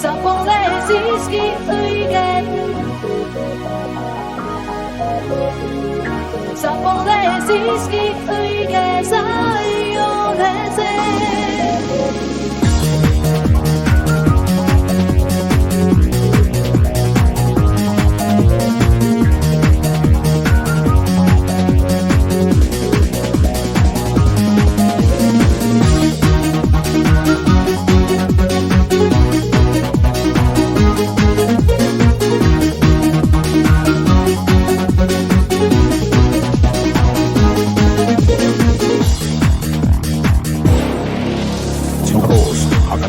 sa pole siiski õige. Sa pole siiski õige, sa ei ole see.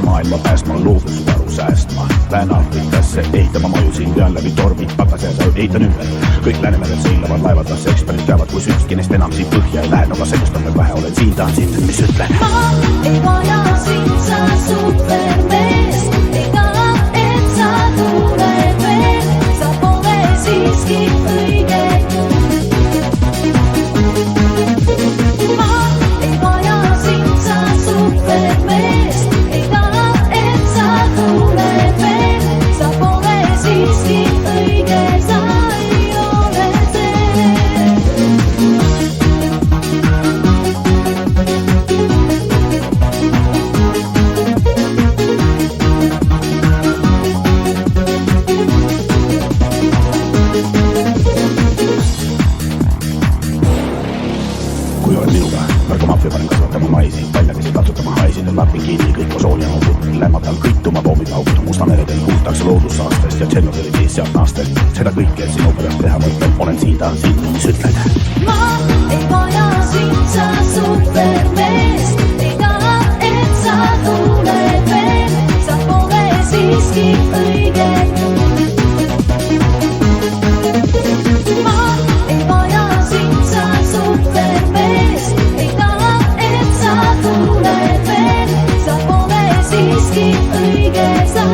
Maailma päästma loodusvaru säästma. Läänartikasse ehitama majusin pean läbi tormid pataseas eitan ümber. Kõik Läänemerel seilavad laevad, las eksperdid teavad, kui ükski neist enam siin põhja ei lähe. No kas segustab veel vähe, olen siin, tahan sind, mis ütlen? Ma ei vaja sind, sa supermees. Ei taha, et sa tuled veel. Sa pole siiski õige. Ma ei vaja sind, sa supermees. Kui oled minuga, narkomaafia panen kasvatama maisi, Tallinnasid tatsutama haisid ja lapin kiini, kõik osoon ja augud. Lämmatan kõituma poomid augud, Musta meredel kuultakse loodussaastest ja Tšernobõli sealt naastest. Seda kõike sinu pärast teha mõtlen, olen siin, tahan sind, mis ütlen? Ma ei vaja sind, sa supermees. Ei taha, et sa tuled veel. Sa pole siiski õige. Õige sa